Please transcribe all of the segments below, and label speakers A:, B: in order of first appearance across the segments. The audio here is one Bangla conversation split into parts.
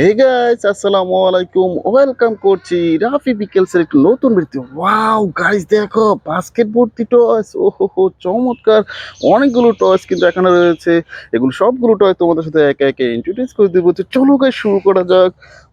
A: হে গাইস, আসসালামু আলাইকুম। ওয়েলকাম করছি রাফি বিকেলসের একটু নতুন ভিডিও। ওয়াও গাইস, দেখো বাস্কেট ভর্তি টয়স। ওহো চমৎকার! অনেকগুলো টয়স কিন্তু এখানে রয়েছে। এগুলো সবগুলো টয় তোমাদের সাথে একে একে ইন্ট্রোডিউস করে দিব। তো চলো গাইস, শুরু করা যাক।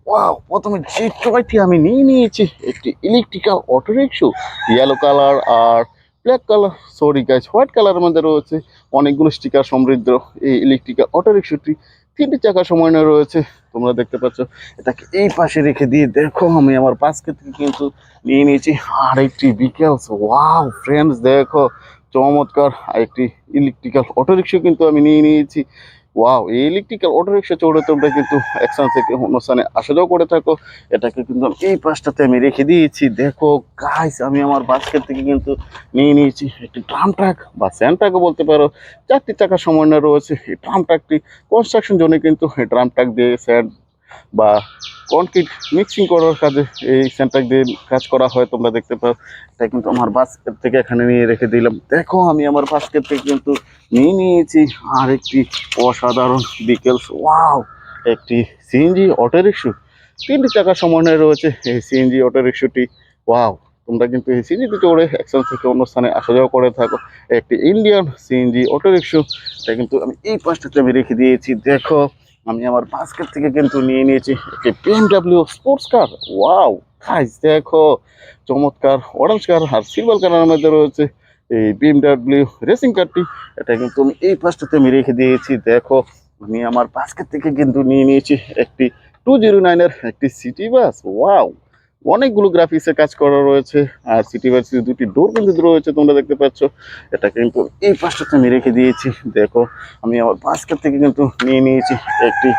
A: ওয়াও, প্রথমে যে টয়টি আমি নিয়ে নিয়েছি একটি electrical auto rickshaw, yellow colour আর black colour, sorry guys, white কালারের মধ্যে রয়েছে। অনেকগুলো স্টিকার সমৃদ্ধ এই ইলেকট্রিক্যাল অটো রিক্সাটি 3টি চাকা সমন্বয় রয়েছে। তোমরা দেখতে পাচ্ছ। এটাকে এই পাশে রেখে দিয়ে দেখো, আমি আমার বাস্কেট থেকে কিন্তু নিয়ে নিয়েছি আরেকটি বিকেলস। ওয়াও ফ্রেন্ডস, দেখো চমৎকার একটি ইলেকট্রিক্যাল অটোরিক্সা কিন্তু আমি নিয়ে নিয়েছি। ওয়াও, এই ইলেকট্রিক্যাল অটোরিক্সা চড়ে তোমরা কিন্তু এক স্থান থেকে অন্য স্থানে আসা যাওয়া করে থাকো। এটাকে কিন্তু আমি এই পাশটাতে আমি রেখে দিয়েছি। দেখো গাইস, আমি আমার বাস্কেট থেকে কিন্তু নিয়ে নিয়েছি একটি ট্রাম ট্রাক বা স্যান্ড ট্রাকও বলতে পারো। 4টি চাকা সমন্বয় রয়েছে। এই ট্রাম ট্রাকটি কনস্ট্রাকশন জোনে কিন্তু এই ট্রাম ট্রাক দিয়ে স্যান্ড বা কনক্রিট মিক্সিং করার কাজে এই সেন্টার দিয়ে কাজ করা হয়, তোমরা দেখতে পাও। এটা কিন্তু আমার বাস্কেট থেকে এখানে নিয়ে রেখে দিলাম। দেখো, আমি আমার বাস্কেট থেকে কিন্তু নিয়ে নিয়েছি আর একটি অসাধারণ বিকেলস। ওয়াও, একটি সিএনজি অটো রিক্সা। 3টি চাকার সমন্বয়ে রয়েছে এই সিএনজি অটো রিক্সাটি। ওয়াও, তোমরা কিন্তু এই সিএনজিতে চড়ে এক স্থান থেকে অন্য স্থানে আসা যাওয়া করে থাকো। একটি ইন্ডিয়ান সিএনজি অটো রিক্সা। এটা কিন্তু আমি এই পাশটাতে আমি রেখে দিয়েছি। দেখো, আমি আমার বাস্কেট থেকে কিন্তু নিয়ে নিয়েছি একটি BMW sports car. Wow guys, দেখো চমৎকার অরেঞ্জ কার আর সিলভার কালারের মধ্যে রয়েছে এই BMW রেসিং কারটি। এটা কিন্তু আমি এই পাশটাতে আমি রেখে দিয়েছি। দেখো, আমি আমার বাস্কেট থেকে কিন্তু নিয়ে নিয়েছি একটি 209-এর একটি সিটি বাস। ওয়াও, অনেকগুলো গ্রাফিক্সের কাজ করা রয়েছে। আর সিটি বাসের দুটি ডোর কিন্তু রয়েছে, তোমরা দেখতে পাচ্ছ। এটা কিন্তু এই পাশটাতে আমি রেখে দিয়েছি। দেখো, আমি আমার বাস্কেট থেকে কিন্তু নিয়ে নিয়েছি একটি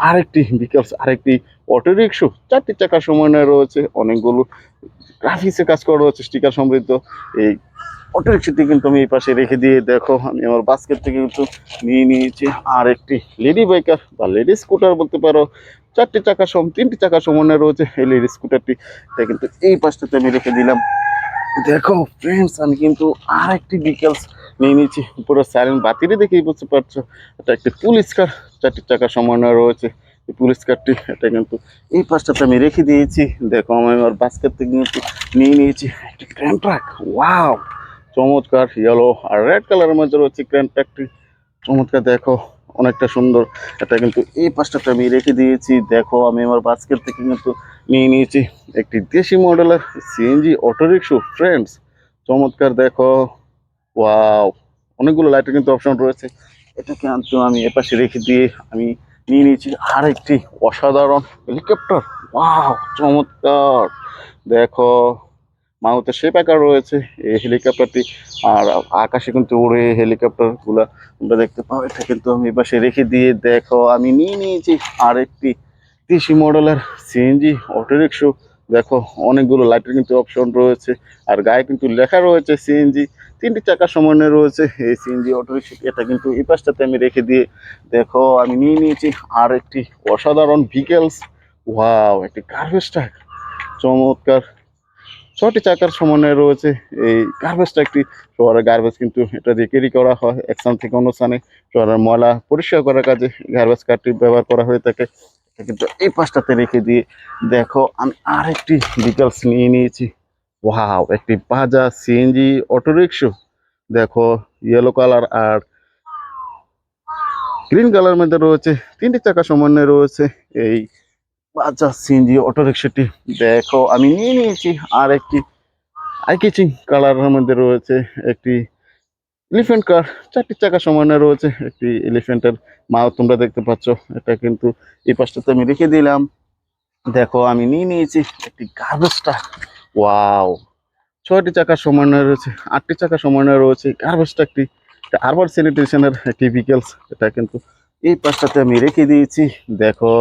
A: আরেকটি বিকল্প, আরেকটি অটো রিক্সা। 4টি চাকার সমন্বয় রয়েছে। অনেকগুলো গ্রাফিক্সের কাজ করা রয়েছে, স্টিকার সমৃদ্ধ এই অটো রিক্সাটি কিন্তু আমি এই পাশে রেখে দিয়ে দেখো, আমি আমার বাস্কেট থেকে কিন্তু নিয়ে নিয়েছি আর একটি লেডি বাইকার বা লেডি স্কুটার বলতে পারো। 3টি চাকার সমন্বয় রয়েছে এই লেডি স্কুটারটি। এটা কিন্তু এই পাশটাতে আমি রেখে দিলাম। দেখো ফ্রেন্ডস, আমি কিন্তু আর একটি বিকেলস নিয়ে নিয়েছি। পুরো সাইলেন্ট বাতিরে দেখেই বুঝতে পারছো, এটা একটি পুলিশ কার। 4টি চাকার সমন্বয় রয়েছে এই পুলিশ কারটি। এটা কিন্তু এই পাশটাতে আমি রেখে দিয়েছি। দেখো, আমি আমার বাস্কেট থেকে কিন্তু নিয়ে নিয়েছি একটি ক্র্যান ট্রাক। ওয়াও, চমৎকার ইয়েলো আর রেড কালারের মধ্যে রয়েছে ক্র্যান ট্রাকটি। চমৎকার, দেখো অনেকটা সুন্দর। এটা কিন্তু এই পাশটাতে আমি রেখে দিয়েছি। দেখো, আমি আমার বাস্কেট থেকে কিন্তু নিয়ে নিয়েছি একটি দেশি মডেলের সিএনজি অটো রিক্সা। ফ্রেন্ডস, চমৎকার, দেখো ওয়াও, অনেকগুলো লাইটের কিন্তু অপশন রয়েছে। এটাকে কিন্তু আমি এপাশে রেখে দিয়ে আমি নিয়ে নিয়েছি আর একটি অসাধারণ হেলিকপ্টার। ওয়াও, চমৎকার! দেখো, মাউথের শেপ আকার রয়েছে এই হেলিকপ্টারটি। আর আকাশে কিন্তু উড়ে হেলিকপ্টার গুলা তোমরা দেখতে পাও। এটা কিন্তু আমি এপাশে রেখে দিয়ে দেখো, আমি নিয়ে নিয়েছি আর একটি 30 মডেলের সিএনজি অটো রিক্সা। দেখো, অনেকগুলো লাইটের কিন্তু অপশন রয়েছে। আর গায়ে কিন্তু লেখা রয়েছে সিএনজি। 3টি চাকার সমন্বয় রয়েছে এই সিএনজি অটো রিক্সা। এটা কিন্তু এই পাশটাতে আমি রেখে দিয়ে দেখো, আমি নিয়ে নিয়েছি আর একটি অসাধারণ ভিকেলস। ওয়াও, একটি গার্বেজ ট্রাক। চমৎকার! 6টি চাকার সমন্বয়ে রয়েছে এই গার্বেজটা। একটি শহরের গার্বেজ কিন্তু এটা দিয়ে ক্যারি করা হয় এক স্থান থেকে অন্য স্থানে। শহরের ময়লা পরিষ্কার করার কাজে গার্বেজ কারটি ব্যবহার করা হয়ে থাকে। এটা কিন্তু এই পাশটাতে রেখে দিয়ে দেখো, আমি আরেকটি ভিকেলস নিয়ে নিয়েছি। ওয়াও, একটি বাজাজ সিএনজি অটো রিক্সা। দেখো, ইয়েলো কালার আর গ্রিন কালার মধ্যে রয়েছে। 3টি চাকা সমন্বয়ে রয়েছে এই বাজাজ সিএনজি অটো রিক্সাটি। দেখো, আমি নিয়ে নিয়েছি আর একটি আই ক্যাচিং কালারের মধ্যে রয়েছে একটি এলিফ্যান্ট কার। 4টি চাকা সমানে রয়েছে একটি এলিফ্যান্টের মাও তোমরা দেখতে পাচ্ছ। এটা কিন্তু এই পাশটাতে আমি রেখে দিলাম। দেখো, আমি নিয়ে নিয়েছি একটি গার্বেজ ট্রাক। ওয়াও, 6টি চাকার সমন্বয় রয়েছে, 8টি চাকার সমন্বয় রয়েছে গার্বেজ ট্রাকটি। আরবান স্যানিটেশনের একটি ভিকেলস। এটা কিন্তু এই পাশটাতে আমি রেখে দিয়েছি। দেখো,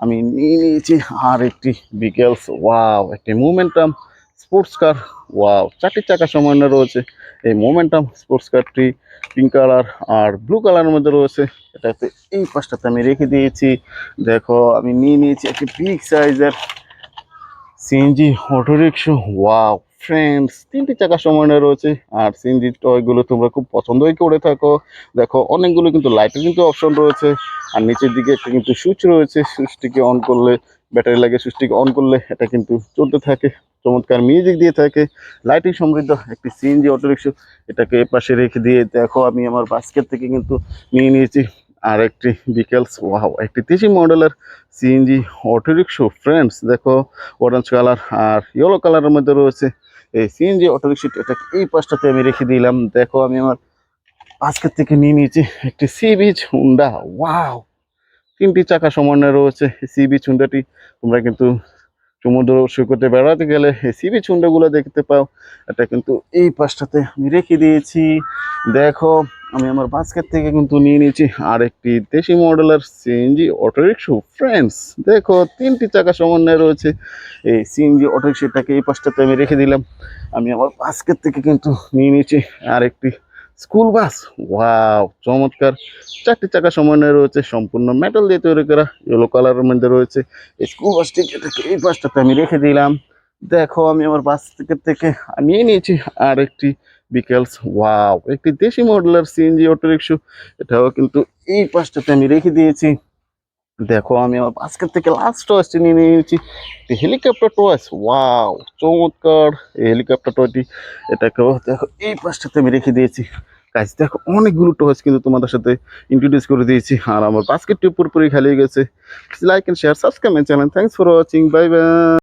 A: আমি নিয়ে নিয়েছি আর একটি ভিকেলস। ওয়াও, একটি মোমেন্টাম স্পোর্টস কার। ওয়াও, 4টি চাকার সমন্বয় রয়েছে এই মোমেন্টাম স্পোর্টস কারটি। পিঙ্ক কালার আর ব্লু কালারের মধ্যে রয়েছে। এটাতে এই পাশটাতে আমি রেখে দিয়েছি। দেখো, আমি নিয়ে নিয়েছি একটি বিগ সাইজের CNG auto rickshaw. Wow friends, 3টি চাকা সমানে রয়েছে। আর সিএনজি টয়গুলো তোমরা খুব পছন্দই করে থাকো। দেখো অনেকগুলো কিন্তু লাইটের কিন্তু অপশন রয়েছে। আর নিচের দিকে একটা কিন্তু সুইচ রয়েছে, সুইচটিকে অন করলে ব্যাটারি লাগে, সুইচটিকে অন করলে এটা কিন্তু চলতে থাকে, চমৎকার মিউজিক দিয়ে থাকে। লাইটিং সমৃদ্ধ একটি সিএনজি অটোরিকশা, এটাকে পাশে রেখে দিয়ে দেখো আমি আমার বাস্কেট থেকে কিন্তু নিয়ে নিয়েছি আর একটি বিকেলস, ওয়াও, একটি 30 মডেলের সিএনজি অটোরিকশা ফ্রেন্ডস। দেখো অরেঞ্জ কালার আর ইয়েলো কালারের মধ্যে রয়েছে এই সিএনজি অটোরিকশাটা। এটাকে এই পাশটাতে আমি রেখে দিলাম। দেখো আমি আমার বাস্কেট থেকে নিয়ে নিয়েছি একটি সি বিচ হুন্ডা, ওয়াও, 3টি চাকা সমন্বয়ে রয়েছে সি বিচ হুন্ডাটি। তোমরা কিন্তু সমুদ্র সৈকতে বেড়াতে গেলে এই সি বিচ হুন্ডাগুলো দেখতে পাও। এটা কিন্তু এই পাশটাতে আমি রেখে দিয়েছি। দেখো আমি আমার বাস্কেট থেকে কিন্তু নিয়ে নিয়েছি আর একটি দেশি মডেলের সিএনজি অটোরিকশা ফ্রেন্ডস। দেখো 3টি চাকা সমন্বয়ে রয়েছে এই সিএনজি অটোরিকশাটাকে এই পাশটাতে আমি রেখে দিলাম। আমি আমার বাস্কেট থেকে কিন্তু নিয়ে নিয়েছি আর একটি স্কুল বাস, ওয়াও, চমৎকার, 4টি চাকা সমন্বয়ে রয়েছে, সম্পূর্ণ মেটাল দিয়ে তৈরি করা, ইয়েলো কালারের মধ্যে রয়েছে এই স্কুল বাসটি। এটাকে এই পাশটাতে আমি রেখে দিলাম। দেখো আমি আমার বাস্কেট থেকে নিয়ে নিয়েছি আর একটি বিকেলস, ওয়াও, একটি দেশি মডেলের সিএনজি অটোরিকশা। এটাও কিন্তু এই পাশটাতে আমি রেখে দিয়েছি। দেখো আমি আমার বাস্কেট থেকে লাস্ট টয়েসটি নিয়ে নিয়েছি একটি হেলিকপ্টার টয়েস, ওয়াও, চমৎকার এই হেলিকপ্টার টয়টি। এটাকেও দেখো এই পাশটাতে আমি রেখে দিয়েছি। গাইস দেখো অনেকগুলো টয়েস কিন্তু তোমাদের সাথে ইন্ট্রোডিউস করে দিয়েছি আর আমার বাস্কেটটি পুরোপুরি খালি হয়ে গেছে। Like and share, subscribe my channel. Thanks for watching, bye by.